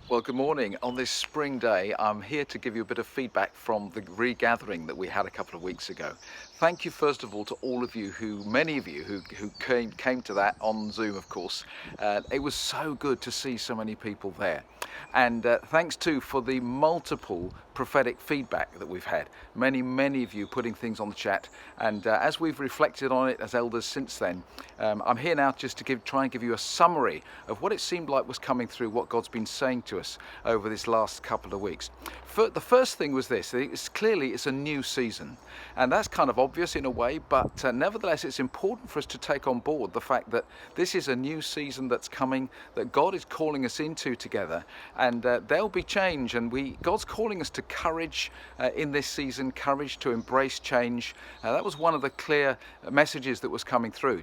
Well, good morning. On this spring day, I'm here to give you a bit of feedback from the regathering that we had a couple of weeks ago. Thank you, first of all, to all of you many of you who came to that on Zoom, of course. It was so good to see so many people there. And thanks too for the multiple prophetic feedback that we've had. Many of you putting things on the chat. And as we've reflected on it as elders since then, I'm here now just to try and give you a summary of what it seemed like was coming through, what God's been saying to us over this last couple of weeks. The first thing was this: it's a new season, and that's kind of obvious in a way, but nevertheless it's important for us to take on board the fact that this is a new season that's coming, that God is calling us into together, and there'll be change, and God's calling us to courage in this season, courage to embrace change. That was one of the clear messages that was coming through.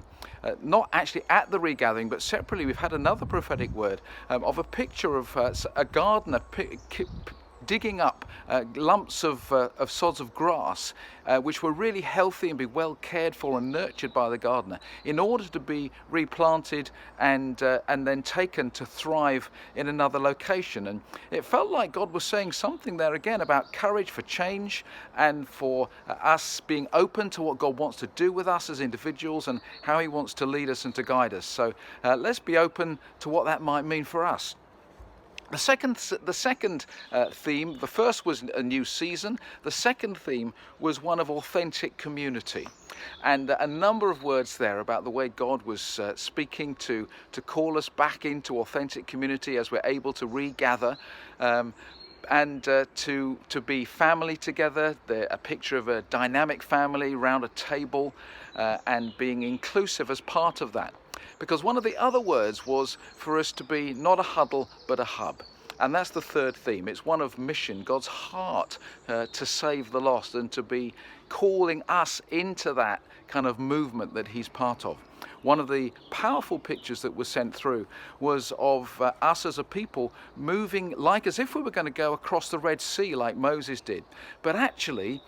Not actually at the regathering, but separately we've had another prophetic word of a picture of a gardener digging up lumps of sods of grass which were really healthy and be well cared for and nurtured by the gardener in order to be replanted and then taken to thrive in another location. And it felt like God was saying something there again about courage for change and for us being open to what God wants to do with us as individuals and how he wants to lead us and to guide us. So let's be open to what that might mean for us. The second theme, the first was a new season. The second theme was one of authentic community, and a number of words there about the way God was speaking to call us back into authentic community as we're able to regather. And to be family together, a picture of a dynamic family around a table and being inclusive as part of that. Because one of the other words was for us to be not a huddle but a hub. And that's the third theme. It's one of mission, God's heart to save the lost and to be calling us into that kind of movement that he's part of. One of the powerful pictures that was sent through was of us as a people moving like as if we were going to go across the Red Sea like Moses did. But actually,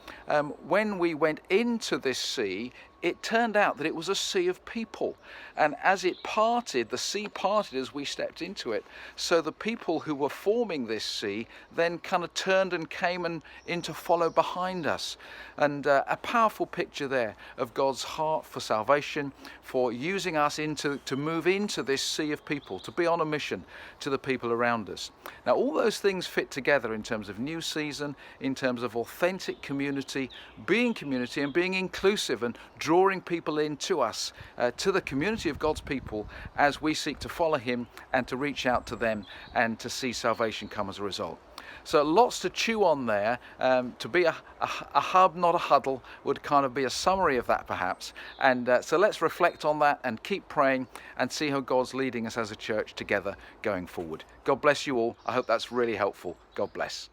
when we went into this sea, it turned out that it was a sea of people. And as it parted, the sea parted as we stepped into it. So the people who were forming this sea then kind of turned and came in to follow behind us. And a powerful picture there of God's heart for salvation, for using us to move into this sea of people, to be on a mission to the people around us. Now, all those things fit together in terms of new season, in terms of authentic community and being inclusive and drawing people into us, to the community of God's people as we seek to follow him and to reach out to them and to see salvation come as a result. So lots to chew on there. To be a hub, not a huddle, would kind of be a summary of that perhaps. And so let's reflect on that and keep praying and see how God's leading us as a church together going forward. God bless you all. I hope that's really helpful. God bless.